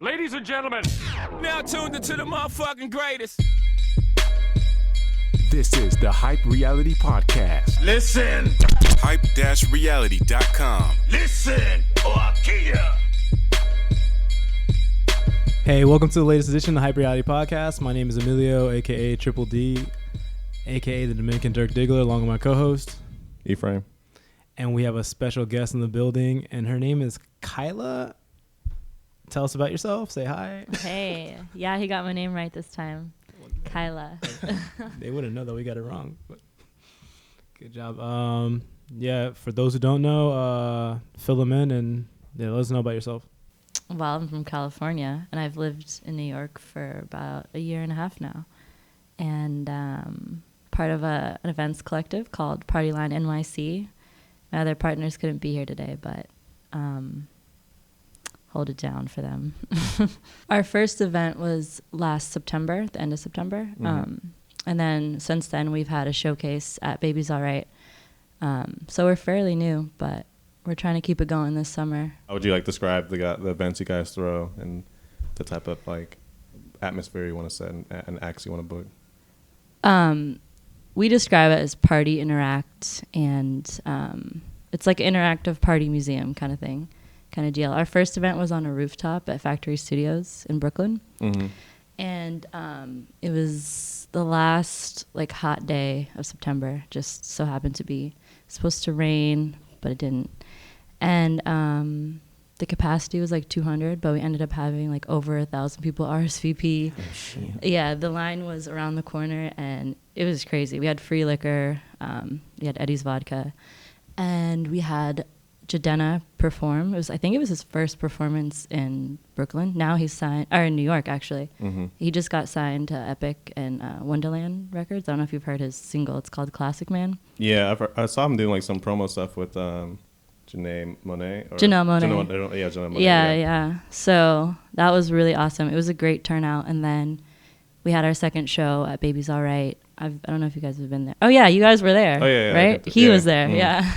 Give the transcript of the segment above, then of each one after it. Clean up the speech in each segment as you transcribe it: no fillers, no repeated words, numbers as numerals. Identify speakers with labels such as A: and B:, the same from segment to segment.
A: Ladies and gentlemen,
B: now tuned into the motherfucking greatest.
C: This is the Hype Reality Podcast.
B: Listen.
C: Hype-reality.com.
B: Listen, or I'll kill ya.
D: Hey, welcome to the latest edition of the Hype Reality Podcast. My name is Emilio, a.k.a. Triple D, a.k.a. the Dominican Dirk Diggler, along with my co-host,
E: Ephraim.
D: And we have a special guest in the building, and her name is Kyla. Tell us about yourself. Say hi.
F: Hey. Yeah, he got my name right this time. Kyla.
D: They wouldn't know that we got it wrong. But good job. Yeah, for those who don't know, fill them in and let us know about yourself.
F: Well, I'm from California, and I've lived in New York for about a year and a half now. And part of an events collective called Party Line NYC. My other partners couldn't be here today, but hold it down for them. Our first event was last September, the end of September. Mm-hmm. And then since then, we've had a showcase at Baby's All Right. So we're fairly new, but we're trying to keep it going this summer.
E: How would you describe the events you guys throw and the type of atmosphere you want to set and acts you want to book?
F: We describe it as party interact, and it's like an interactive party museum kind of thing. Kind of deal. Our first event was on a rooftop at Factory Studios in Brooklyn. Mm-hmm. And it was the last hot day of September. Just so happened to be supposed to rain, but it didn't. And the capacity was 200, but we ended up having over 1,000 people RSVP. Oh, yeah, the line was around the corner, and it was crazy. We had free liquor. We had Eddie's vodka, and we had Jadena perform. I think it was his first performance in Brooklyn. Now he's signed, or in New York actually. Mm-hmm. He just got signed to Epic and Wonderland Records. I don't know if you've heard his single. It's called Classic Man.
E: Yeah, I saw him doing some promo stuff with Janelle Monáe.
F: Janelle Monáe. Yeah. So that was really awesome. It was a great turnout. And then we had our second show at Baby's All Right. I don't know if you guys have been there. Oh yeah, you guys were there. Oh yeah, right? He was there. Mm. Yeah.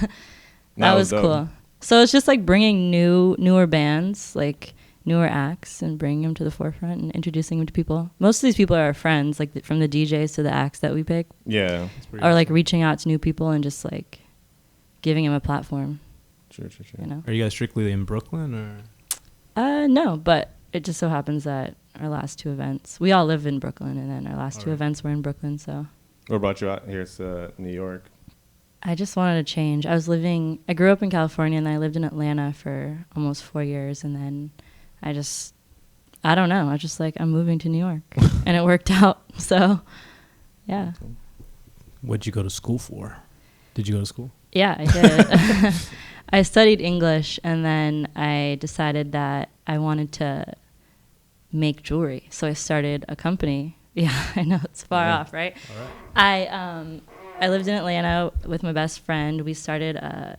F: That was cool. So it's just bringing newer bands, newer acts, and bringing them to the forefront and introducing them to people. Most of these people are our friends, from the DJs to the acts that we pick. Yeah. Or reaching out to new people and just giving them a platform.
E: Sure.
D: You know? Are you guys strictly in Brooklyn or?
F: No, but it just so happens that our last two events, we all live in Brooklyn, and then our last two events were in Brooklyn. So.
E: What brought you out here to New York?
F: I just wanted to change. I grew up in California, and then I lived in Atlanta for almost 4 years, and then I don't know. I was just I'm moving to New York, and it worked out. So, yeah.
D: What'd you go to school for? Did you go to school?
F: Yeah, I did. I studied English, and then I decided that I wanted to make jewelry. So I started a company. Yeah, I know it's far off, right? All right. I lived in Atlanta with my best friend. We started a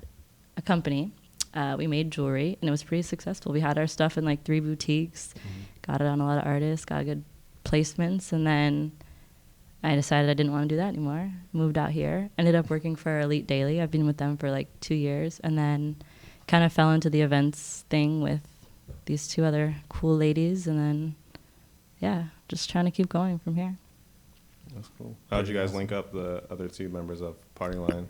F: company. We made jewelry, and it was pretty successful. We had our stuff in 3 boutiques, got it on a lot of artists, got good placements, and then I decided I didn't want to do that anymore. Moved out here, ended up working for Elite Daily. I've been with them for 2 years, and then kind of fell into the events thing with these 2 other cool ladies, and then, yeah, just trying to keep going from here.
E: That's cool. How did you guys link up the other 2 members of Party Line?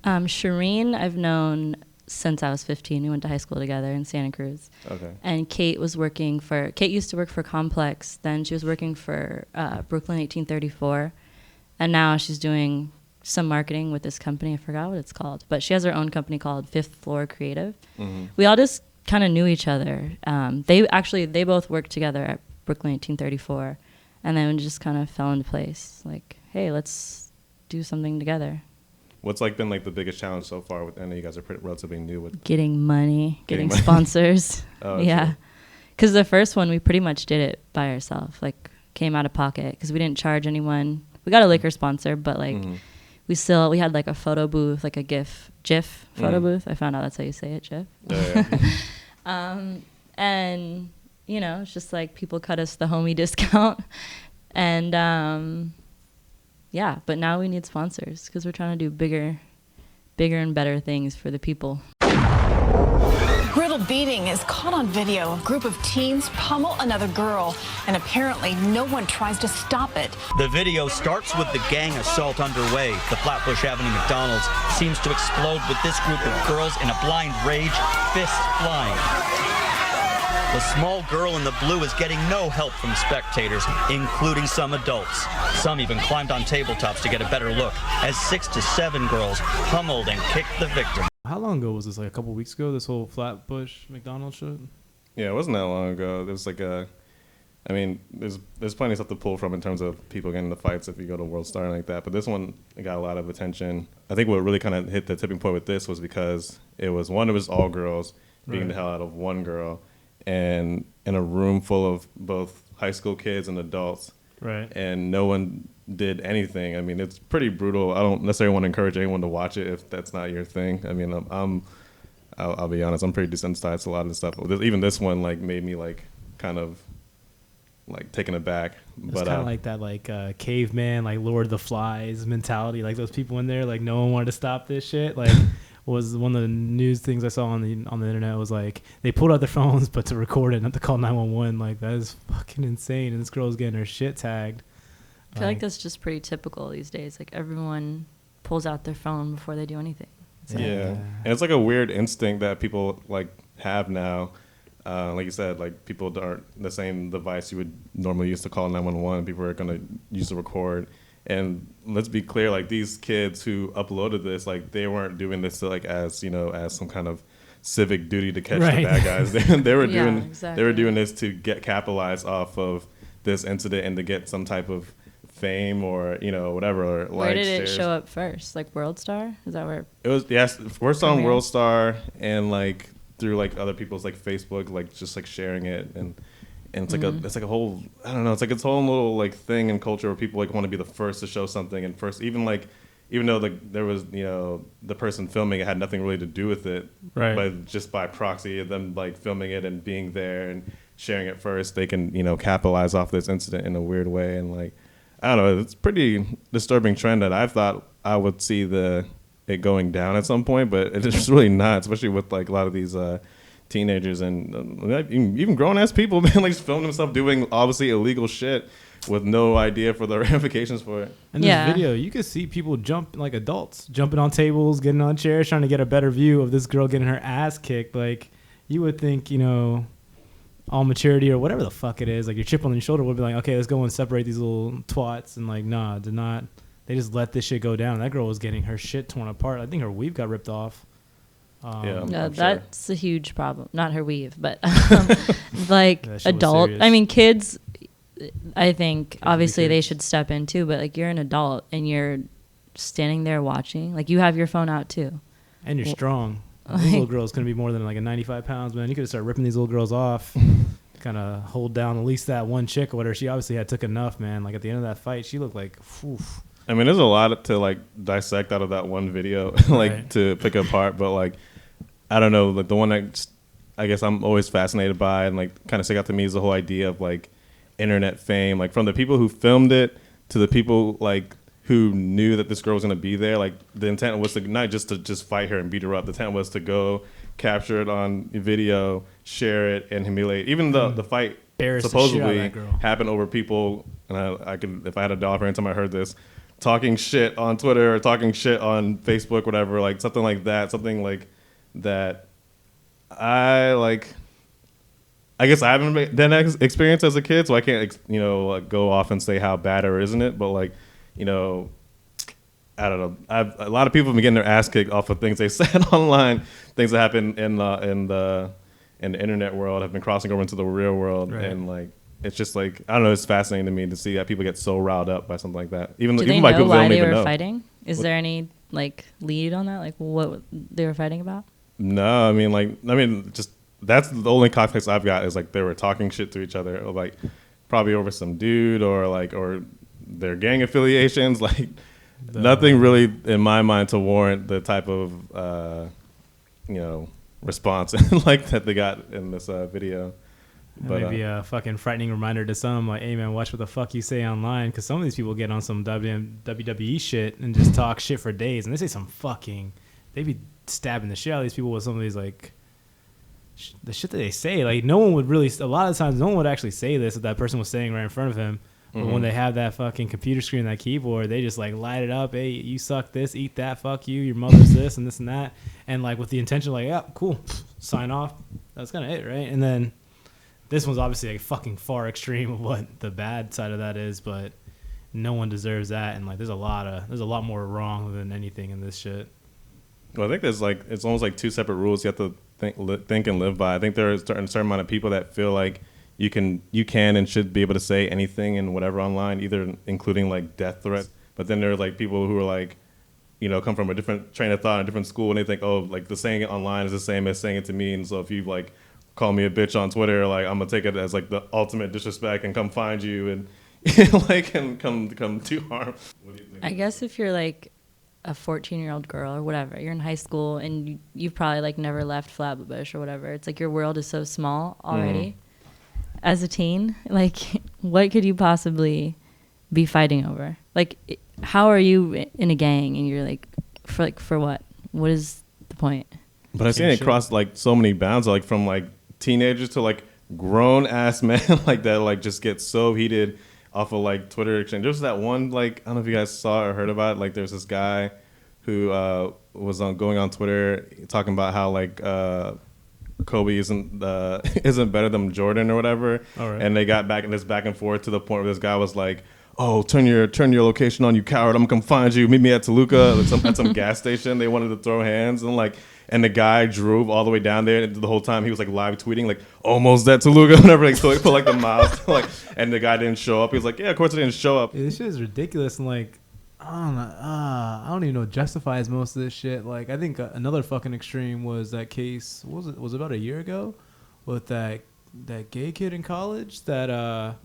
F: Shireen, I've known since I was 15. We went to high school together in Santa Cruz. Okay. And Kate used to work for Complex. Then she was working for Brooklyn 1834. And now she's doing some marketing with this company. I forgot what it's called. But she has her own company called Fifth Floor Creative. Mm-hmm. We all just kind of knew each other. They both worked together at Brooklyn 1834. And then it just kind of fell into place. Hey, let's do something together.
E: What's been the biggest challenge so far? I know you guys are relatively new with
F: getting money, getting sponsors. Oh, yeah, because the first one we pretty much did it by ourselves. Came out of pocket because we didn't charge anyone. We got a liquor sponsor, but we had a photo booth, a GIF photo booth. I found out that's how you say it, GIF. Oh, yeah. And it's just people cut us the homie discount. And yeah, but now we need sponsors because we're trying to do bigger and better things for the people.
A: Brutal beating is caught on video. A group of teens pummel another girl, and apparently no one tries to stop it.
G: The video starts with the gang assault underway. The Flatbush Avenue McDonald's seems to explode with this group of girls in a blind rage, fists flying. The small girl in the blue is getting no help from spectators, including some adults. Some even climbed on tabletops to get a better look as 6 to 7 girls pummeled and kicked the victim.
D: How long ago was this? Like a couple weeks ago, this whole Flatbush McDonald's shit?
E: Yeah, it wasn't that long ago. There's like I mean, there's plenty of stuff to pull from in terms of people getting into fights if you go to World Star and like that. But this one got a lot of attention. I think what really kind of hit the tipping point with this was because it was all girls beating the hell out of one girl, and in a room full of both high school kids and adults. Right. And no one did anything. I mean, it's pretty brutal. I don't necessarily want to encourage anyone to watch it if that's not your thing. I mean, I'll be honest, I'm pretty desensitized to a lot of this stuff. Even this one like made me like kind of like taken aback.
D: It's kind of like that like caveman, like Lord of the Flies mentality. Like those people in there, like no one wanted to stop this shit. Like was one of the news things I saw on the internet was like they pulled out their phones but to record it, not to call 911. Like that is fucking insane. And this girl's getting her shit tagged.
F: I feel like that's just pretty typical these days. Like everyone pulls out their phone before they do anything.
E: And it's like a weird instinct that people like have now. Like you said, like people aren't the same device you would normally use to call 911. People are gonna use to record. And let's be clear, like these kids who uploaded this, like they weren't doing this to, like as as some kind of civic duty to catch the bad guys. They were doing this to get capitalized off of this incident and to get some type of fame or whatever. Or
F: where did it show up first? Like World Star? Is that where
E: it was? Yes, first on World Star and like through like other people's like Facebook, like just like sharing it and it's like it's like a whole, I don't know, it's like its whole little like thing in culture where people like want to be the first to show something and first, even though there was the person filming it had nothing really to do with it, right? But just by proxy of them like filming it and being there and sharing it first, they can capitalize off this incident in a weird way. And like I don't know, it's a pretty disturbing trend that I thought I would see it going down at some point, but it's really not, especially with like a lot of these teenagers and even grown-ass people, man, like just filming themselves doing obviously illegal shit with no idea for the ramifications for it.
D: In this video, you could see people jump, like adults, jumping on tables, getting on chairs, trying to get a better view of this girl getting her ass kicked. Like, you would think, all maturity or whatever the fuck it is, like your chip on your shoulder would be like, okay, let's go and separate these little twats. And like, nah, did not. They just let this shit go down. That girl was getting her shit torn apart. I think her weave got ripped off.
F: That's a huge problem. Not her weave, but like adult. I mean, kids. I think obviously they should step in too. But like, you're an adult and you're standing there watching. Like, you have your phone out too,
D: and you're strong. These little girls couldn't be more than like a 95 pounds, man. You could start ripping these little girls off. Kind of hold down at least that one chick or whatever. She obviously took enough, man. Like at the end of that fight, she looked like, oof.
E: I mean, there's a lot to like dissect out of that one video, like to pick apart. But like, I don't know, like the one that I guess I'm always fascinated by and like kind of stick out to me is the whole idea of like internet fame, like from the people who filmed it to the people like who knew that this girl was going to be there. Like the intent was to not just fight her and beat her up. The intent was to go capture it on video, share it, and humiliate. Even the fight supposedly happened over people, and I could, if I had a dollar for any time I heard this, talking shit on Twitter or talking shit on Facebook, whatever, like something like that, something like that. I guess I haven't done that experience as a kid, so I can't go off and say how bad or isn't it, but like, I don't know. A lot of people have been getting their ass kicked off of things they said online, things that happen in the internet world have been crossing over into the real world, and like it's just like, I don't know, it's fascinating to me to see that people get so riled up by something like that. Even by people they don't even know.
F: Fighting? Is there any like lead on that? Like what they were fighting about?
E: No, I mean, just that's the only context I've got is like they were talking shit to each other, or like probably over some dude or their gang affiliations, like nothing really in my mind to warrant the type of response like that they got in this video.
D: But maybe a fucking frightening reminder to some, like, hey man, watch what the fuck you say online, because some of these people get on some WWE shit and just talk shit for days, and they say some fucking, they be stabbing the shit out of these people with some of these like the shit that they say. Like no one would really. A lot of times, no one would actually say this if that person was saying right in front of him. But when they have that fucking computer screen, that keyboard, they just like light it up. Hey, you suck this, eat that, fuck you, your mother's this and this and that, and like with the intention, like, yeah, cool, sign off. That's kind of it, right? And then this one's obviously like fucking far extreme of what the bad side of that is, but no one deserves that. And like, there's a lot more wrong than anything in this shit.
E: Well, I think there's like it's almost like two separate rules you have to think and live by. I think there is a certain amount of people that feel like you can and should be able to say anything and whatever online, either including like death threats. But then there are like people who are like, you know, come from a different train of thought, a different school, and they think, oh, like the saying it online is the same as saying it to me. And so if you like call me a bitch on Twitter, like I'm gonna take it as like the ultimate disrespect and come find you and like and come do harm. What do you think?
F: I guess if you're like a 14-year-old girl or whatever, you're in high school and you've probably like never left Flatbush or whatever. It's like your world is so small already. As a teen, like what could you possibly be fighting over? Like how are you in a gang and you're like for what? What is the point?
E: But I've seen it cross like so many bounds, like from like teenagers to like grown ass men like that, like just get so heated off of like Twitter exchange. There's that one, like I don't know if you guys saw or heard about it. Like there's this guy who was going on Twitter talking about how like Kobe isn't better than Jordan or whatever. Right. And they got back in this back and forth to the point where this guy was like, oh, turn your location on, you coward. I'm gonna come find you. Meet me at Toluca at some gas station. They wanted to throw hands and the guy drove all the way down there. And the whole time he was like live tweeting like almost at Toluca, whenever like so he put like the miles like, and the guy didn't show up. He was like, yeah, of course he didn't show up.
D: Yeah, this shit is ridiculous and like I don't even know what justifies most of this shit. Like I think another fucking extreme was that case. What was it? Was about a year ago with that gay kid in college that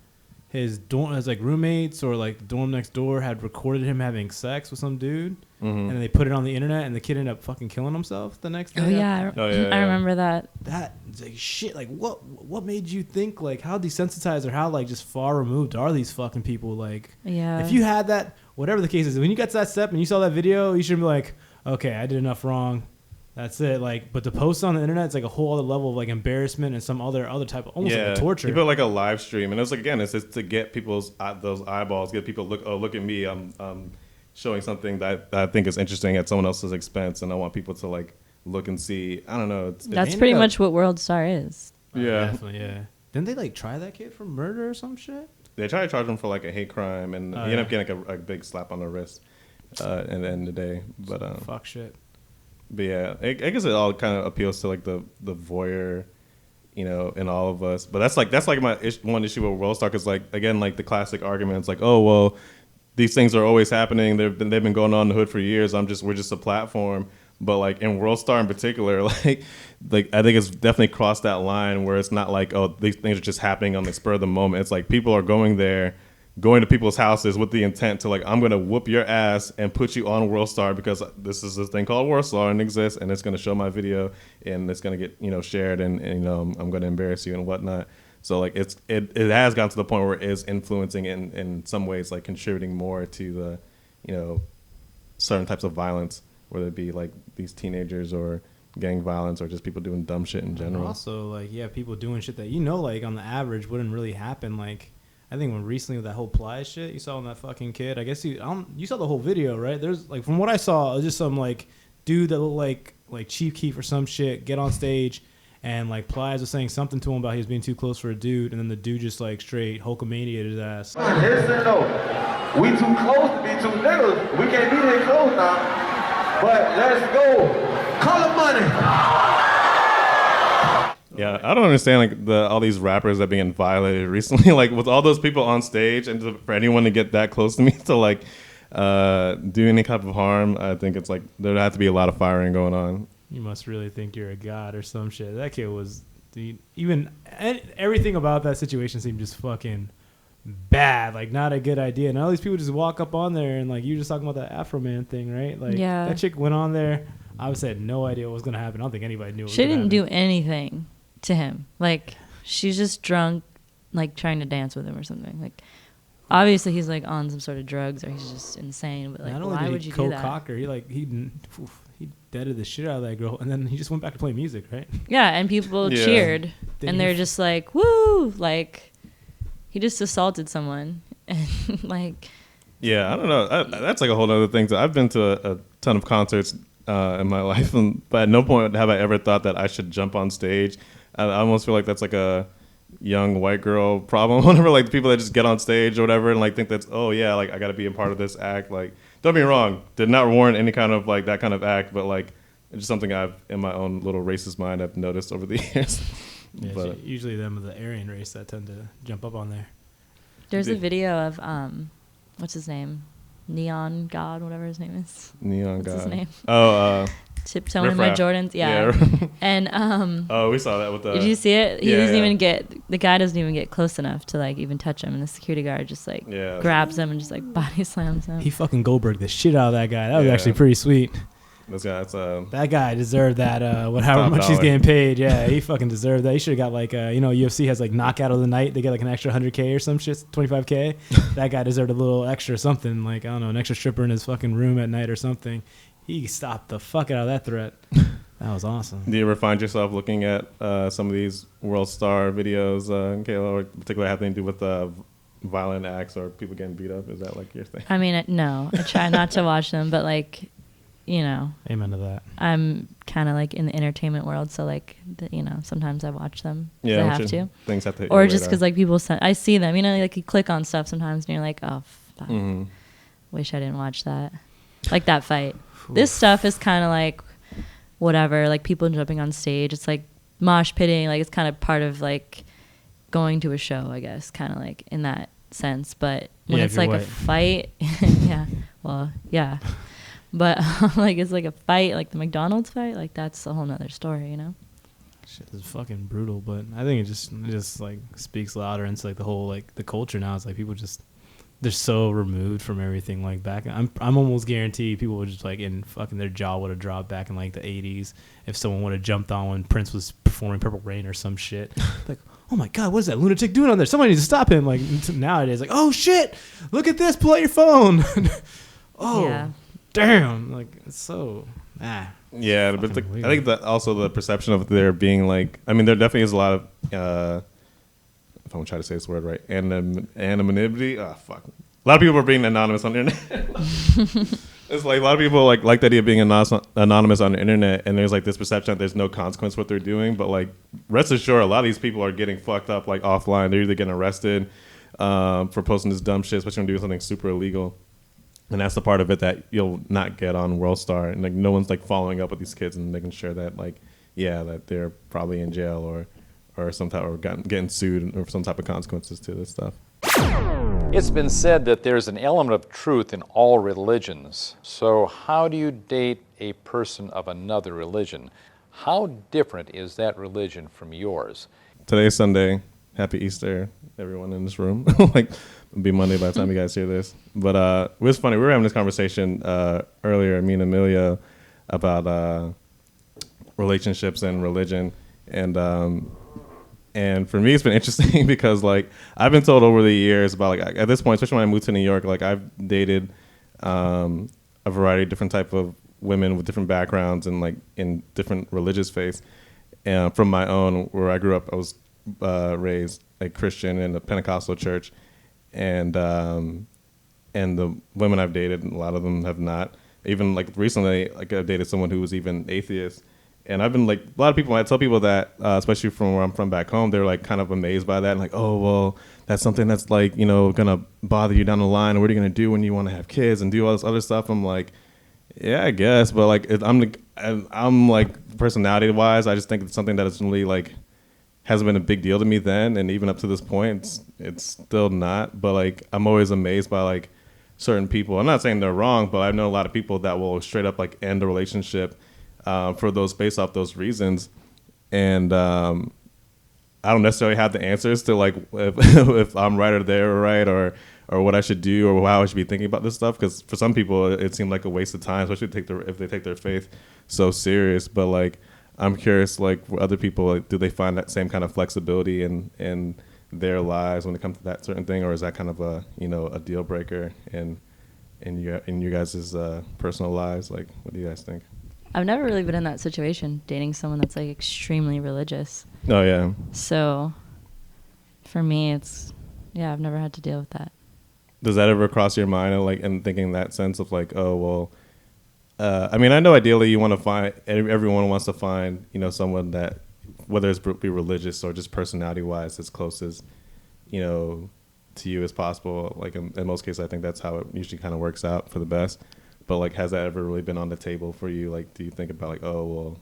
D: his like roommates or like the dorm next door had recorded him having sex with some dude, and then they put it on the internet, and the kid ended up fucking killing himself the next day.
F: Oh yeah, I remember that.
D: That like shit. Like what made you think like how desensitized or how like just far removed are these fucking people? Like if you had that, whatever the case is, when you got to that step and you saw that video, you should be like, okay, I did enough wrong. That's it. Like, but to post on the internet, it's like a whole other level of like embarrassment and some other type of almost like a torture.
E: You put like a live stream, and it's like again, it's just to get people's those eyeballs, get people look at me. I'm showing something that I think is interesting at someone else's expense, and I want people to like look and see. I don't know.
F: That's pretty much what World Star is.
E: Yeah,
D: definitely. Yeah. Didn't they like try that kid for murder or some shit?
E: They tried to charge him for like a hate crime, and he ended up getting like a big slap on the wrist at the end of the day. But
D: fuck shit.
E: But yeah, I guess it all kind of appeals to like the voyeur, you know, in all of us. But that's like my one issue with World Star, because like again, like the classic arguments, like, oh well, these things are always happening. They've been going on in the hood for years. We're just a platform. But like in World Star in particular, like I think it's definitely crossed that line where it's not like, oh, these things are just happening on the spur of the moment. It's like people are going to people's houses with the intent to like, I'm going to whoop your ass and put you on World Star because this is this thing called World Star and exists, and it's going to show my video and it's going to get, you know, shared and you know, I'm going to embarrass you and whatnot. So like it has gotten to the point where it is influencing in some ways, like contributing more to the, you know, certain types of violence, whether it be like these teenagers or gang violence or just people doing dumb shit in general.
D: Also, like, yeah, people doing shit that, you know, like on the average wouldn't really happen. Like, I think when recently with that whole Plies shit, you saw on that fucking kid, I guess you saw the whole video, right? There's like, from what I saw, it was just some like dude that looked like Chief Keef or some shit get on stage, and like Plies was saying something to him about he was being too close for a dude, and then the dude just like straight Hulkamania'd his ass.
H: Listen though, we too close to be two niggas. We can't be that close now. But let's go. Color money.
E: Yeah, I don't understand like all these rappers that are being violated recently. Like with all those people on stage, and for anyone to get that close to me to like do any type of harm, I think it's like there'd have to be a lot of firing going on.
D: You must really think you're a god or some shit. That kid was everything about that situation seemed just fucking bad, like not a good idea. And all these people just walk up on there and like you were just talking about that Afro Man thing, right? Like that chick went on there, obviously had no idea what was gonna happen. I don't think anybody knew.
F: She didn't do anything to him. Like she's just drunk, like trying to dance with him or something. Like obviously he's like on some sort of drugs or he's just insane. But like, why would you do that?
D: Cocker. He deaded the shit out of that girl, and then he just went back to playing music, right?
F: Yeah, and people
E: Yeah.
F: cheered,
D: Did
F: and
D: he
F: they're
D: f-
F: just like, "Woo!" Like he just assaulted someone, and like
E: Yeah, I don't know. That's like a whole other thing. So I've been to a ton of concerts in my life, but at no point have I ever thought that I should jump on stage. I almost feel like that's like a young white girl problem. Whenever like the people that just get on stage or whatever and like think that's, oh yeah, like I got to be a part of this act. Like, don't be wrong, did not warrant any kind of like that kind of act, but like it's just something I've in my own little racist mind I've noticed over the years.
D: Yeah,
E: But
D: usually them of the Aryan race that tend to jump up on there.
F: there's a
E: Did-
F: video of what's his name, Neon God, whatever his name is,
E: Neon
F: what's
E: God.
F: his name,
E: Oh,
F: tiptoeing
E: Riff
F: my
E: Raff.
F: Jordans, yeah.
E: Yeah.
F: And
E: oh, we saw that with the.
F: did you see it? He
E: yeah,
F: doesn't
E: yeah.
F: even get, the guy doesn't even get close enough to like even touch him, and the security guard just like
E: Yeah.
F: grabs him and just like body slams him.
D: He fucking Goldberg the shit out of that guy. That was
E: Yeah.
D: actually pretty sweet.
E: This guy, it's
D: That guy deserved that. However
E: Top
D: much he's
E: dollar.
D: getting paid, yeah, he fucking deserved that. He should have got like, UFC has like knockout of the night. They get like an extra 100K or some shit, 25K. That guy deserved a little extra something, like I don't know, an extra stripper in his fucking room at night or something. He stopped the fuck out of that threat. That was awesome.
E: Do you ever find yourself looking at some of these World Star videos, Kayla, or particularly having to do with violent acts or people getting beat up? Is that like your thing?
F: I mean, no, I try not to watch them, but like, you know,
D: Amen to that.
F: I'm kind of like in the entertainment world, so like, sometimes I watch them. 'Cause I
E: I'm
F: have
E: sure
F: to,
E: things have to hit
F: or
E: your
F: just
E: radar.
F: because like people send, I see them, like you click on stuff sometimes, and you're like, oh, fuck.
E: Mhm.
F: Wish I didn't watch that, like that fight. This stuff is kind of like whatever, like people jumping on stage. It's like mosh pitting, like it's kind of part of like going to a show, I guess, kind of like in that sense. But when
D: Yeah,
F: it's
D: if you're
F: like a
D: white.
F: fight, yeah, well, yeah, but like it's like a fight, like the McDonald's fight, like that's a whole nother story, you know?
D: Shit is fucking brutal, but I think it just like speaks louder into like the whole like the culture now. It's like people just they're so removed from everything. Like back, I'm almost guaranteed people would just like in fucking their jaw would have dropped back in like the 80s if someone would have jumped on when Prince was performing Purple Rain or some shit. Like, oh my god, what is that lunatic doing on there? Somebody needs to stop him. Like nowadays, like, oh shit, look at this, pull out your phone. Oh,
F: Yeah.
D: damn, like it's so
E: Yeah, but
D: fucking weird.
E: I think that also the perception of there being like, I mean, there definitely is a lot of, if I'm trying to say this word right, anonymity. Ah, fuck. A lot of people are being anonymous on the internet. It's like a lot of people like the idea of being anonymous on the internet, and there's like this perception that there's no consequence what they're doing. But like, rest assured, a lot of these people are getting fucked up like offline. They're either getting arrested for posting this dumb shit, especially when doing something super illegal. And that's the part of it that you'll not get on World Star, and like no one's like following up with these kids and making sure that like, yeah, that they're probably in jail or some type or getting sued or some type of consequences to this stuff.
I: It's been said that there's an element of truth in all religions. So how do you date a person of another religion? How different is that religion from yours?
E: Today's Sunday. Happy Easter, everyone in this room. Like, it'll be Monday by the time you guys hear this. But it was funny. We were having this conversation earlier, me and Amelia, about relationships and religion. And for me, it's been interesting because, like, I've been told over the years about, like, at this point, especially when I moved to New York, like, I've dated a variety of different type of women with different backgrounds and, like, in different religious faiths. And from my own, where I grew up, I was raised a Christian in a Pentecostal church, and the women I've dated, a lot of them have not. Even like recently, like I've dated someone who was even atheist, and I've been like a lot of people. I tell people that, especially from where I'm from back home, they're like kind of amazed by that, and like, oh well, that's something that's like gonna bother you down the line. What are you gonna do when you want to have kids and do all this other stuff? I'm like, yeah, I guess, but like I'm like personality wise, I just think it's something that is really like hasn't been a big deal to me then, and even up to this point, it's still not. But like I'm always amazed by like certain people. I'm not saying they're wrong, but I know a lot of people that will straight up like end a relationship for those based off those reasons, and I don't necessarily have the answers to like if I'm right or they're right or what I should do or how I should be thinking about this stuff. Because for some people, it seemed like a waste of time, especially if they take their faith so serious. But like, I'm curious, like, for other people, like, do they find that same kind of flexibility in their lives when it comes to that certain thing, or is that kind of a a deal breaker in your guys' personal lives? Like, what do you guys think?
F: I've never really been in that situation, dating someone that's like extremely religious.
E: Oh yeah.
F: So for me, I've never had to deal with that.
E: Does that ever cross your mind, like, in thinking that sense of like, oh well, I mean, I know ideally you want to find, everyone wants to find, someone that, whether it's be religious or just personality wise, as close as, to you as possible. Like in most cases, I think that's how it usually kind of works out for the best. But like, has that ever really been on the table for you? Like, do you think about like, oh well,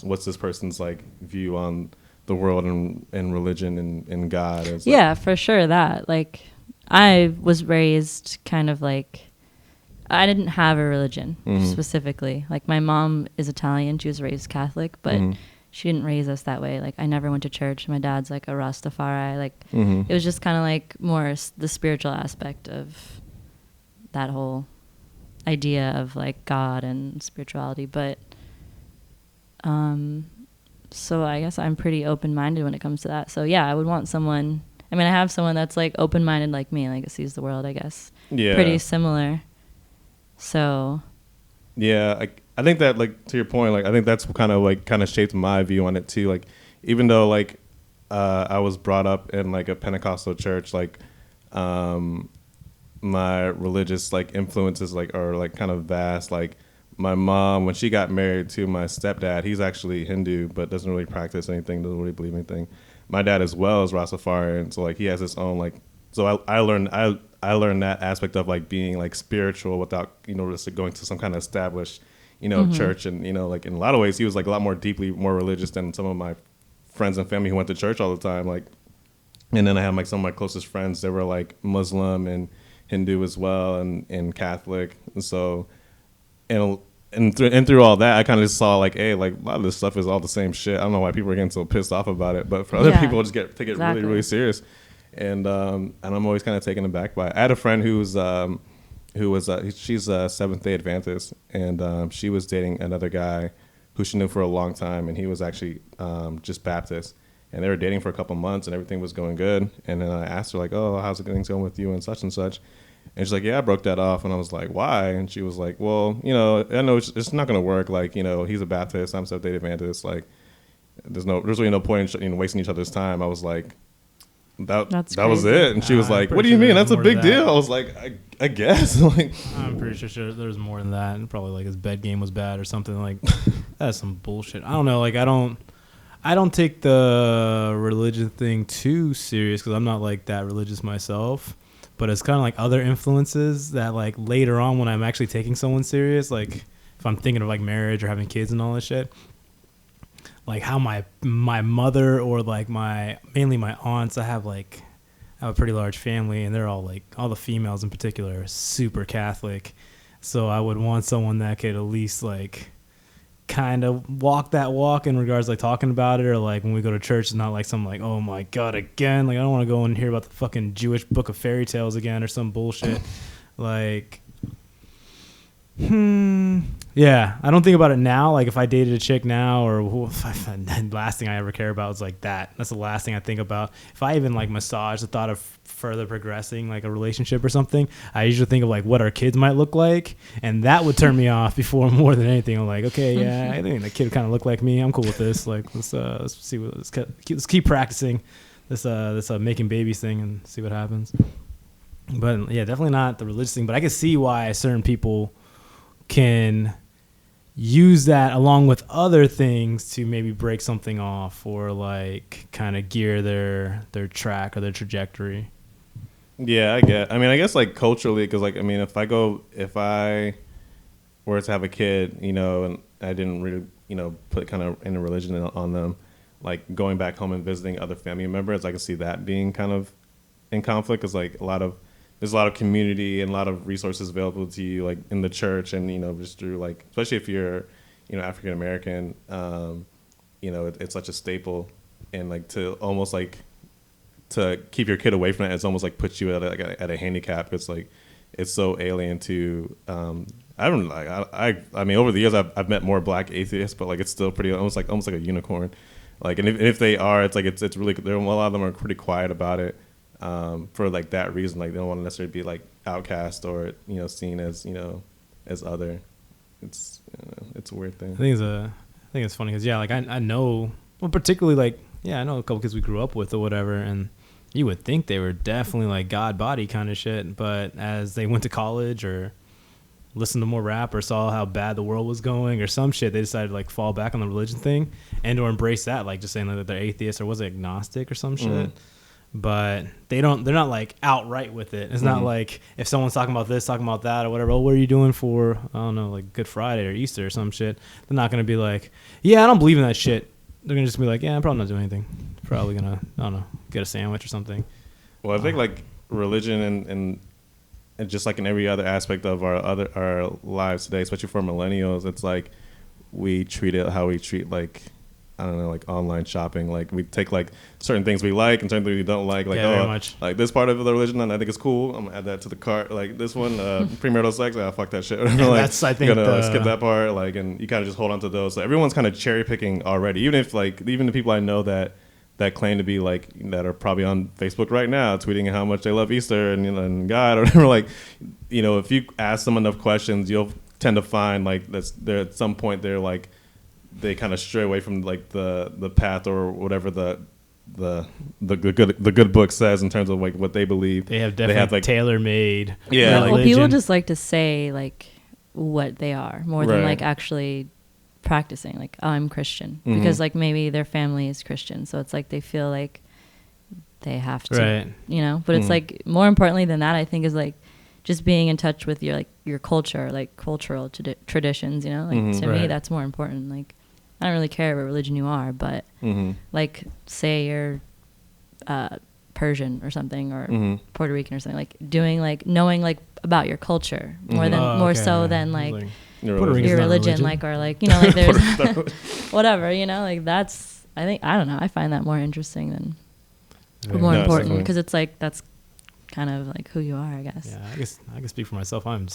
E: what's this person's like view on the world and religion and God?
F: Yeah, for sure. That, like, I was raised kind of like, I didn't have a religion specifically. Like, my mom is Italian. She was raised Catholic, but she didn't raise us that way. Like, I never went to church. My dad's like a Rastafari. Like, it was just kind of like more the spiritual aspect of that whole idea of like God and spirituality. But so I guess I'm pretty open-minded when it comes to that. So yeah, I would want someone, I mean, I have someone that's like open-minded like me, like sees the world, I guess. Yeah. Pretty similar. So
E: yeah, I think that, like, to your point, like, I think that's kind of shaped my view on it too. Like, even though like I was brought up in like a Pentecostal church, like my religious like influences like are like kind of vast. Like, my mom, when she got married to my stepdad, he's actually Hindu but doesn't really practice anything, doesn't really believe anything. My dad as well is Rastafarian, so like he has his own like. So I learned that aspect of like being like spiritual without just going to some kind of established church, and like in a lot of ways he was like a lot more deeply more religious than some of my friends and family who went to church all the time. Like, and then I have like some of my closest friends that were like Muslim and Hindu as well, and Catholic, and so and through all that, I kind of just saw like, hey, like a lot of this stuff is all the same shit. I don't know why people are getting so pissed off about it, but for other people, just take it really, really serious. And I'm always kind of taken aback by it. I had a friend she's a Seventh-day Adventist, and she was dating another guy who she knew for a long time, and he was actually just Baptist. And they were dating for a couple months, and everything was going good. And then I asked her like, oh, how's it going with you and such and such? And she's like, yeah, I broke that off. And I was like, why? And she was like, well, I know it's not going to work. Like, he's a Baptist, I'm Seventh-day Adventist. Like, there's really no point in wasting each other's time. I was like, that was it. And she was like, what do you mean? That's a big deal. I was like, I guess. Like,
D: I'm pretty sure there's more than that. And probably like his bed game was bad or something. Like, that's some bullshit. I don't know. Like, I don't take the religion thing too serious because I'm not like that religious myself. But it's kind of like other influences that like later on when I'm actually taking someone serious, like if I'm thinking of like marriage or having kids and all this shit, like how my mother or like mainly my aunts, I have a pretty large family, and they're all like, all the females in particular are super Catholic. So I would want someone that could at least like kind of walk that walk in regards like talking about it, or like when we go to church, it's not like some like, oh my God, again, like I don't want to go and hear about the fucking Jewish book of fairy tales again or some bullshit. Like, yeah, I don't think about it now. Like if I dated a chick now, or the last thing I ever care about is like that's the last thing I think about. If I even like massage the thought of further progressing like a relationship or something, I usually think of like what our kids might look like, and that would turn me off before more than anything. I'm like, okay, yeah, I think the kid kind of look like me. I'm cool with this. Like let's see let's keep practicing this making babies thing and see what happens. But yeah, definitely not the religious thing. But I can see why certain people can use that along with other things to maybe break something off or like kind of gear their track or their trajectory.
E: Yeah, I guess like culturally, because like, I mean, if I were to have a kid, and I didn't really, put kind of any religion on them, like going back home and visiting other family members, I can see that being kind of in conflict, because like there's a lot of community and a lot of resources available to you, like in the church, and just through like, especially if you're African American, it's such a staple, and like to almost like to keep your kid away from it, it's almost like puts you at a handicap. It's like it's so alien to. I mean, over the years I've met more black atheists, but like it's still pretty almost like a unicorn. Like, and if they are, it's like it's really, a lot of them are pretty quiet about it. For like that reason, like they don't want to necessarily be like outcast or seen as as other. it's it's a weird thing.
D: I think it's funny because like I know, well, particularly like I know a couple kids we grew up with or whatever, and you would think they were definitely like God body kind of shit, but as they went to college or listened to more rap or saw how bad the world was going or some shit, they decided to like fall back on the religion thing and or embrace that, like just saying that they're atheist or was it agnostic or some shit. But they're not like outright with it. It's not like if someone's talking about this, talking about that or whatever, oh, what are you doing for, I don't know, like Good Friday or Easter or some shit, they're not going to be like, yeah, I don't believe in that shit. They're going to just be like, yeah, I'm probably not doing anything. Probably going to, I don't know, get a sandwich or something.
E: Well, I think like religion and just like in every other aspect of our lives today, especially for millennials, it's like we treat it how we treat like, I don't know, like online shopping. Like we take like certain things we like and certain things we don't like. Like
D: very much.
E: Like this part of the religion, and I think it's cool. I'm gonna add that to the cart. Like this one, premarital sex. Fuck that shit. Like,
D: that's I think
E: gonna skip that part. Like, and you kind of just hold on to those. So everyone's kind of cherry picking already. Even the people I know that claim to be like that are probably on Facebook right now tweeting how much they love Easter and God or whatever. Like, if you ask them enough questions, you'll tend to find like there at some point they're like, they kind of stray away from like the path or whatever the good book says in terms of like what they believe.
D: They have definitely like tailor-made.
E: Yeah.
F: Well, people just like to say like what they are more than like actually practicing. Like, oh, I'm Christian because like maybe their family is Christian, so it's like they feel like they have to, But it's like more importantly than that, I think, is like just being in touch with your culture, like cultural traditions. Like to me, that's more important. Like, I don't really care what religion you are, but like say you're Persian or something or Puerto Rican or something, like doing like knowing like about your culture more so than like your religion, like, or like like there's whatever, like that's, I don't know, I find that more interesting than more important because it's like that's kind of like who you are, I guess.
D: Yeah, I guess I can speak for myself. I'm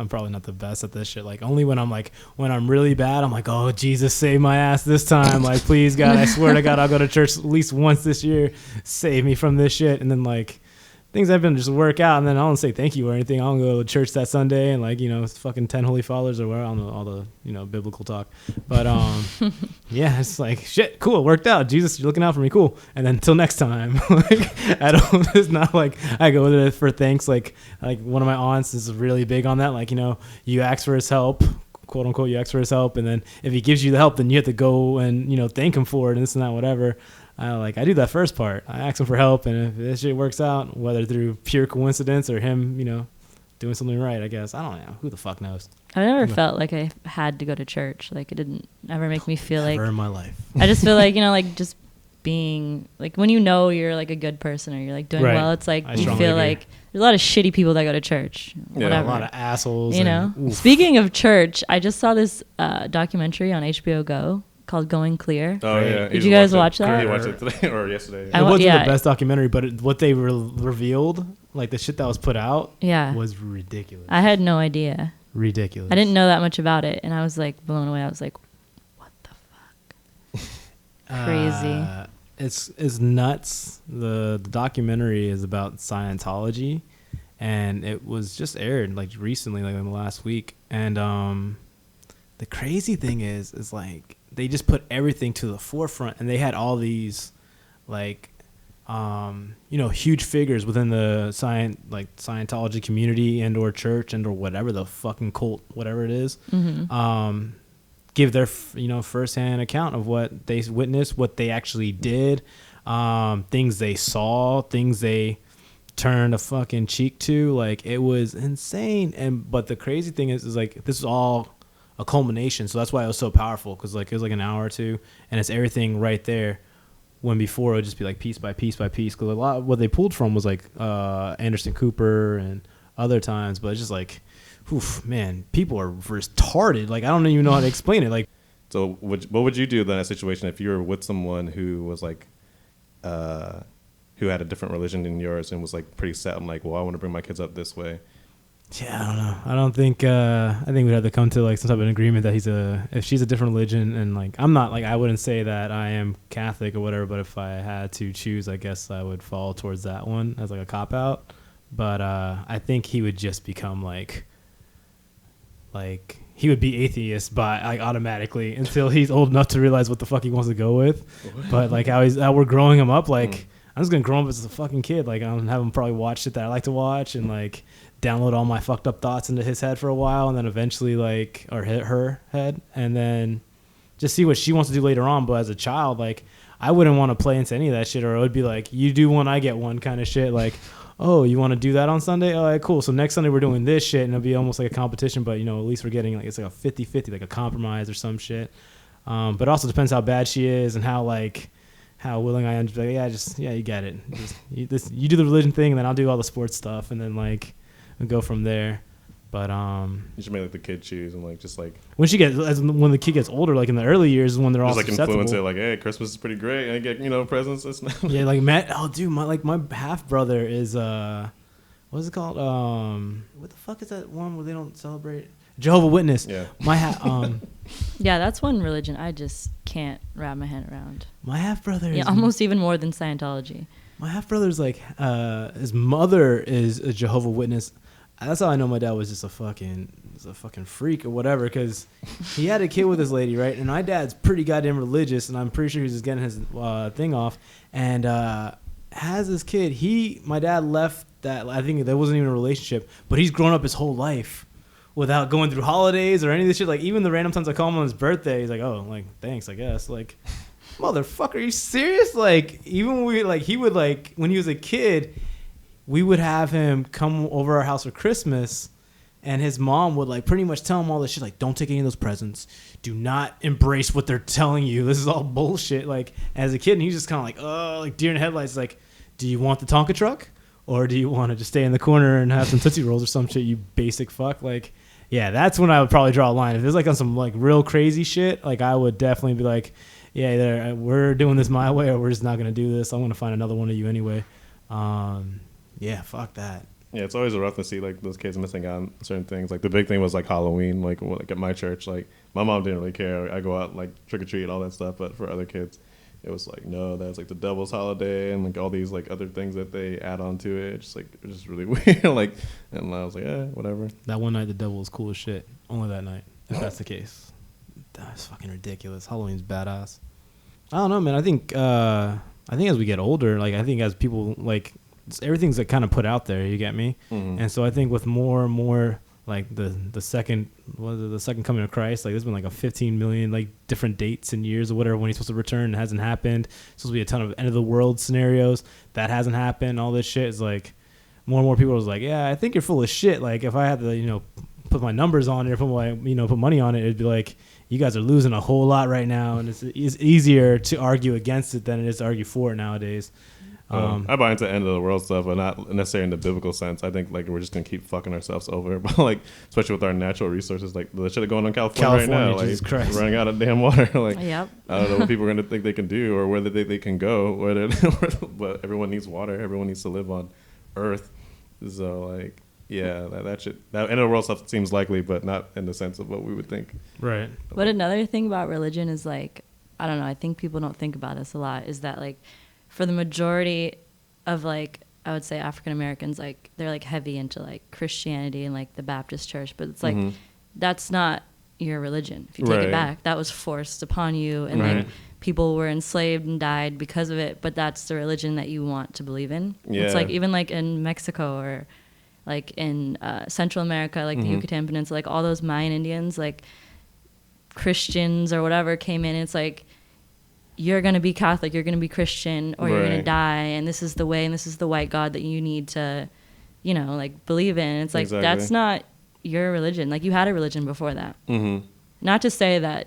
D: probably not the best at this shit. Like only when I'm really bad, I'm like, oh Jesus, save my ass this time. Like please God, I swear to God, I'll go to church at least once this year. Save me from this shit. And then like things have been just work out, and then I don't say thank you or anything. I don't go to church that Sunday and like fucking 10 Holy Fathers or whatever, I don't know, all the biblical talk. But yeah, it's like shit, cool, it worked out. Jesus, you're looking out for me, cool. And then until next time, like I don't. It's not like I go there for thanks. Like one of my aunts is really big on that. Like you ask for his help, quote unquote, you ask for his help, and then if he gives you the help, then you have to go and thank him for it and this and that, whatever. I do that first part. I ask him for help, and if this shit works out, whether through pure coincidence or him, doing something right, I guess. I don't know. Who the fuck knows?
F: I never felt like I had to go to church. Like it didn't ever make me feel like.
D: Never in my life.
F: I just feel like like just being like when you're like a good person or you're like doing well, it's like you feel like there's a lot of shitty people that go to church.
D: Yeah,
F: whatever.
D: A lot of assholes.
F: Speaking of church, I just saw this documentary on HBO Go called Going Clear.
E: Oh yeah,
F: did you guys watch that?
E: I watched it today or yesterday.
D: It wasn't the best documentary, but what they revealed, like the shit that was put out, was ridiculous.
F: I had no idea.
D: Ridiculous.
F: I didn't know that much about it, and I was like blown away. I was like, what the fuck? Crazy.
D: It's nuts. The documentary is about Scientology, and it was just aired like recently, like in the last week. And the crazy thing is like they just put everything to the forefront, and they had all these like huge figures within the Scientology community and or church and or whatever the fucking cult, whatever it is, give their firsthand account of what they witnessed, what they actually did, things they saw, things they turned a fucking cheek to. Like it was insane. But the crazy thing is like this is all a culmination, so that's why it was so powerful, because like it was like an hour or two and it's everything right there, when before it would just be like piece by piece by piece, because a lot of what they pulled from was like Anderson Cooper and other times, but it's just like, oof, man, people are retarded. Like I don't even know how to explain it. Like,
E: so what would you do in that situation if you were with someone who was like who had a different religion than yours and was like pretty set on like, well, I want to bring my kids up this way?
D: Yeah, I don't know. I don't think. I think we'd have to come to like some type of an agreement that if she's a different religion, and like I'm not, like I wouldn't say that I am Catholic or whatever, but if I had to choose, I guess I would fall towards that one as like a cop out. But I think he would just become like he would be atheist by like automatically until he's old enough to realize what the fuck he wants to go with. But like how we're growing him up, like I'm just gonna grow him up as a fucking kid. Like I'm gonna have him probably watch shit that I like to watch and like download all my fucked up thoughts into his head for a while, and then eventually like or her head, and then just see what she wants to do later on. But as a child, like I wouldn't want to play into any of that shit, or it would be like you do one, I get one kind of shit. Like, oh, you want to do that on Sunday? All right, cool. So next Sunday we're doing this shit, and it'll be almost like a competition, but you know, at least we're getting like it's like a 50-50, like a compromise or some shit. But it also depends how bad she is and how willing I am to be like, yeah, you get it. You do the religion thing, and then I'll do all the sports stuff, and then like and go from there. But
E: you should make like the kid choose and like just like
D: when the kid gets older, like in the early years is when they're all
E: like
D: susceptible.
E: influence it, like, hey, Christmas is pretty great, and I get presents. It's not
D: yeah, like Matt. Oh, dude, my half brother is what is it called? What the fuck is that one where they don't celebrate? Jehovah's Witness. Yeah.
F: Yeah, that's one religion I just can't wrap my head around.
D: My half brother.
F: Yeah, almost even more than Scientology.
D: My half brother's like his mother is a Jehovah's Witness. That's how I know my dad was just a fucking freak or whatever, because he had a kid with this lady, right? And my dad's pretty goddamn religious, and I'm pretty sure he was just getting his thing off. And has this kid. My dad left that. I think that wasn't even a relationship, but he's grown up his whole life without going through holidays or any of this shit. Like even the random times I call him on his birthday, he's like, "Oh, like thanks, I guess." Like, motherfucker, are you serious? Like even when he would like when he was a kid. We would have him come over our house for Christmas, and his mom would like pretty much tell him all this shit, like, don't take any of those presents. Do not embrace what they're telling you. This is all bullshit. Like as a kid, and he's just kind of like, oh, like deer in headlights. Like, do you want the Tonka truck, or do you want to just stay in the corner and have some Tootsie Rolls or some shit? You basic fuck. Like, yeah, that's when I would probably draw a line. If there's like on some like real crazy shit, like I would definitely be like, yeah, we're doing this my way, or we're just not gonna do this. I'm gonna find another one of you anyway. Yeah, fuck that.
E: Yeah, it's always rough to see like those kids missing out on certain things. Like the big thing was like Halloween. Like at my church, like my mom didn't really care. I go out like trick or treat, all that stuff. But for other kids, it was like no, that's like the devil's holiday and like all these like other things that they add on to it. Just like it's just really weird. Like, and I was like, whatever.
D: That one night, the devil was cool as shit. Only that night, if that's the case. That's fucking ridiculous. Halloween's badass. I don't know, man. I think as we get older, like I think as people like. Everything's like kind of put out there, you get me? Mm-hmm. And so I think with more and more like the second coming of Christ, like there's been like a 15 million like different dates and years or whatever when he's supposed to return. It hasn't happened. It's supposed to be a ton of end of the world scenarios that hasn't happened. All this shit is like more and more people was like, yeah, I think you're full of shit. Like if I had to put my numbers on it or put money on it, it'd be like you guys are losing a whole lot right now, and it's easier to argue against it than it is to argue for it nowadays.
E: I buy into end of the world stuff, but not necessarily in the biblical sense. I think like we're just gonna keep fucking ourselves over, but like especially with our natural resources, like the shit going on in California right now, like
D: Jesus Christ.
E: Running out of damn water. Like
F: yep.
E: I don't know what people are gonna think they can do or whether they can go. But everyone needs water. Everyone needs to live on Earth. So like that shit. That end of the world stuff seems likely, but not in the sense of what we would think.
D: Right.
F: But another thing about religion is like I don't know. I think people don't think about this a lot. Is that like for the majority of like I would say African Americans, like they're like heavy into like Christianity and like the Baptist church, but it's like that's not your religion. If you take it back, that was forced upon you, and like people were enslaved and died because of it. But that's the religion that you want to believe in. Yeah. It's like even like in Mexico or like in Central America, like the Yucatan Peninsula, like all those Mayan Indians, like Christians or whatever came in. It's like you're going to be Catholic, you're going to be Christian, or you're going to die, and this is the way, and this is the white God that you need to, like, believe in. It's like, that's not your religion. Like, you had a religion before that. Mm-hmm. Not to say that,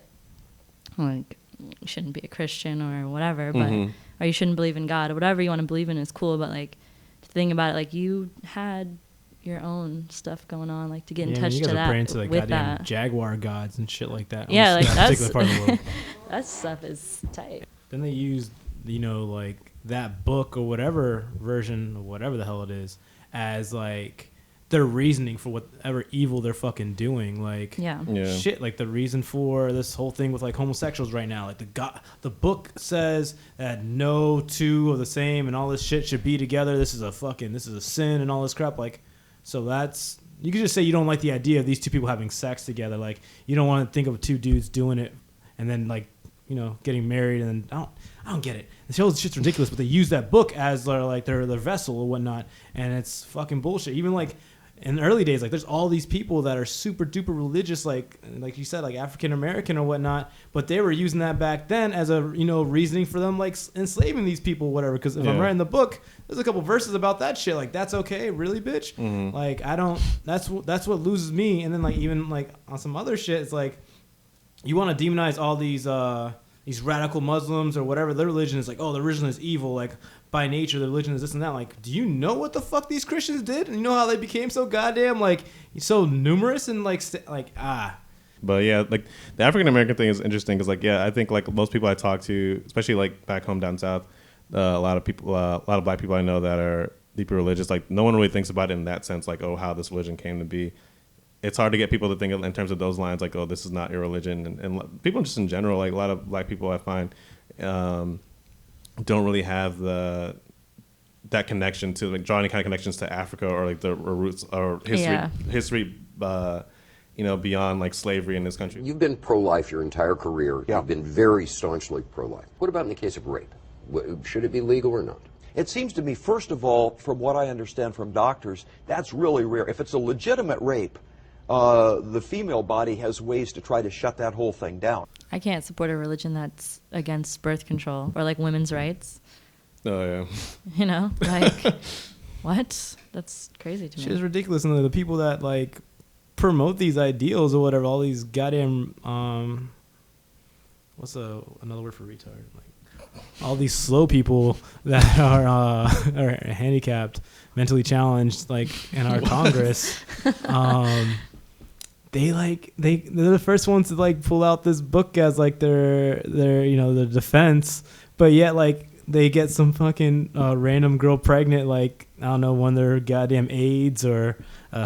F: like, you shouldn't be a Christian or whatever, but or you shouldn't believe in God, or whatever you want to believe in is cool, but, like, the thing about it, like, you had your own stuff going on, like to get in touch to that
D: into, like,
F: with that
D: jaguar gods and shit like that.
F: Yeah, like
D: that's part of the world.
F: That stuff is tight.
D: Then they use, like that book or whatever version or whatever the hell it is as like their reasoning for whatever evil they're fucking doing. Like shit, like the reason for this whole thing with like homosexuals right now. Like the book says that no two are the same and all this shit should be together. This is a sin and all this crap. Like, so that's you could just say you don't like the idea of these two people having sex together. Like, you don't want to think of two dudes doing it and then, like, you know, getting married. And I don't get it. This whole shit's ridiculous, but they use that book as their vessel or whatnot, and it's fucking bullshit. Even like in the early days, like there's all these people that are super duper religious, like you said, like African American or whatnot, but they were using that back then as a, you know, reasoning for them like enslaving these people, whatever. Because if I'm writing the book, there's a couple verses about that shit. Like, that's okay, really, bitch. Mm-hmm. Like, I don't. That's what loses me. And then like even like on some other shit, it's like you want to demonize all these radical Muslims or whatever. Their religion is like, oh, the religion is evil. Like, by nature, the religion is this and that. Like, do you know what the fuck these Christians did? And you know how they became so goddamn, like, so numerous and, like,
E: But, yeah, like, the African American thing is interesting because, like, yeah, I think, like, most people I talk to, especially, like, back home down south, a lot of black people I know that are deeply religious, like, no one really thinks about it in that sense, like, oh, how this religion came to be. It's hard to get people to think in terms of those lines, like, oh, this is not your religion. And people just in general, like a lot of black people I find don't really have that connection to, like, draw any kind of connections to Africa or like the roots or history, you know, beyond like slavery in this country.
J: You've been pro-life your entire career. Yeah. You've been very staunchly pro-life. What about in the case of rape? Should it be legal or not?
K: It seems to me, first of all, from what I understand from doctors, that's really rare. If it's a legitimate rape, the female body has ways to try to shut that whole thing down.
F: I can't support a religion that's against birth control or like women's rights.
E: Oh, yeah.
F: You know, like, what? That's crazy to me.
D: Shit is ridiculous. And the people that, like, promote these ideals or whatever, all these goddamn, what's another word for retard? Like, all these slow people that are handicapped, mentally challenged, like, in our Congress, they're the first ones to, like, pull out this book as, like, their you know, their defense, but yet, like, they get some fucking random girl pregnant, like, I don't know, one of their goddamn aides or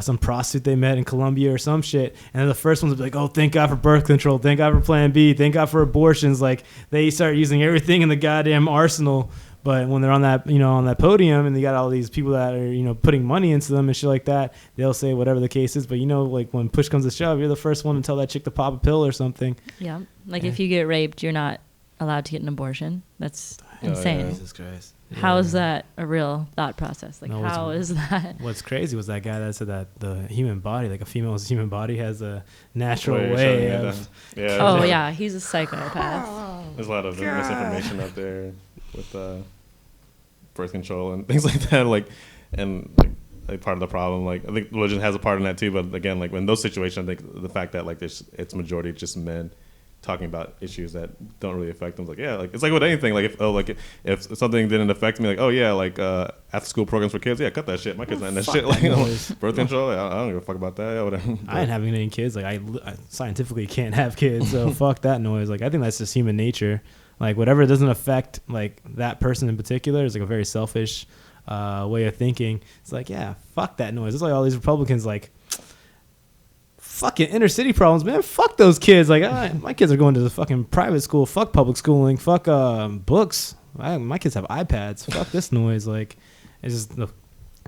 D: some prostitute they met in Colombia or some shit, and they're the first ones to be like, oh, thank God for birth control, thank God for Plan B, thank God for abortions. Like, they start using everything in the goddamn arsenal. But when they're on that, you know, on that podium and they got all these people that are, you know, putting money into them and shit like that, they'll say whatever the case is. But, you know, like, when push comes to shove, you're the first one to tell that chick to pop a pill or something.
F: Yeah. Like, if you get raped, you're not allowed to get an abortion. That's insane.
D: Jesus Christ.
F: How is that a real thought process? Like, no, how is that?
D: What's crazy was that guy that said that the human body, like a female's human body, has a natural way of...
E: Yeah,
F: oh, yeah. He's a psychopath.
E: There's a lot of misinformation out there with birth control and things like that. Like, and like part of the problem, like, I think religion has a part in that too. But again, like, in those situations, I think the fact that, like, it's majority just men talking about issues that don't really affect them. Like, yeah, like, it's like with anything. Like, if something didn't affect me, like, oh yeah, like after school programs for kids, yeah, cut that shit. My kids not in that shit. Like, you know, birth control, I don't give a fuck about that. Yeah, whatever.
D: I ain't having any kids. Like, I scientifically can't have kids, so fuck that noise. Like, I think that's just human nature. Like, whatever doesn't affect, like, that person in particular is, like, a very selfish way of thinking. It's like, yeah, fuck that noise. It's like all these Republicans, like, fucking inner city problems, man. Fuck those kids. Like, my kids are going to the fucking private school. Fuck public schooling. Fuck books. My kids have iPads. Fuck this noise. Like, it's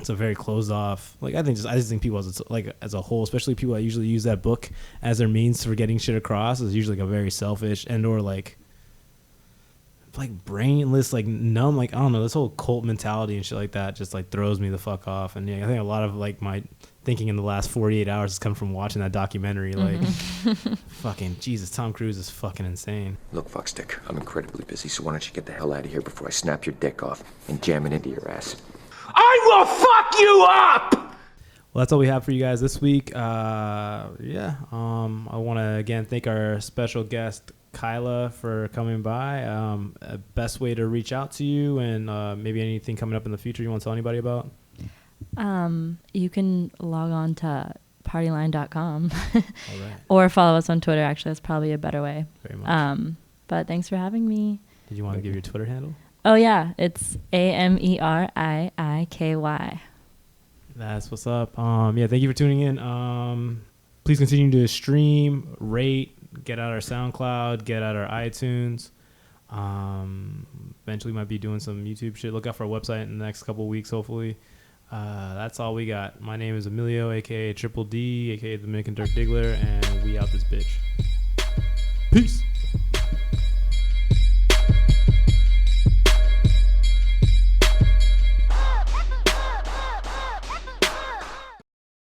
D: a very closed off. Like, I just think people as a whole, especially people that usually use that book as their means for getting shit across, is usually like a very selfish and or like brainless, like numb, like, I don't know, this whole cult mentality and shit like that just, like, throws me the fuck off. And yeah, I think a lot of, like, my thinking in the last 48 hours has come from watching that documentary. Like, fucking Jesus, Tom Cruise is fucking insane.
J: Look, fuckstick, I'm incredibly busy, so why don't you get the hell out of here before I snap your dick off and jam it into your ass.
B: I will fuck you up!
D: Well, that's all we have for you guys this week. I want to again thank our special guest Kyla for coming by. Best way to reach out to you, and maybe anything coming up in the future you want to tell anybody about?
F: You can log on to partyline.com
D: right.
F: or follow us on Twitter. Actually, that's probably a better way.
D: Very much.
F: But thanks for having me.
D: Did you want to give your Twitter handle?
F: Oh yeah, it's AMERIIKY.
D: That's what's up. Yeah, thank you for tuning in. Please continue to stream, rate, get out our SoundCloud, get out our iTunes. Eventually might be doing some YouTube shit. Look out for our website in the next couple of weeks, hopefully. That's all we got. My name is Emilio, aka Triple D, aka the Dominican Dirk Diggler, and we out this bitch. Peace.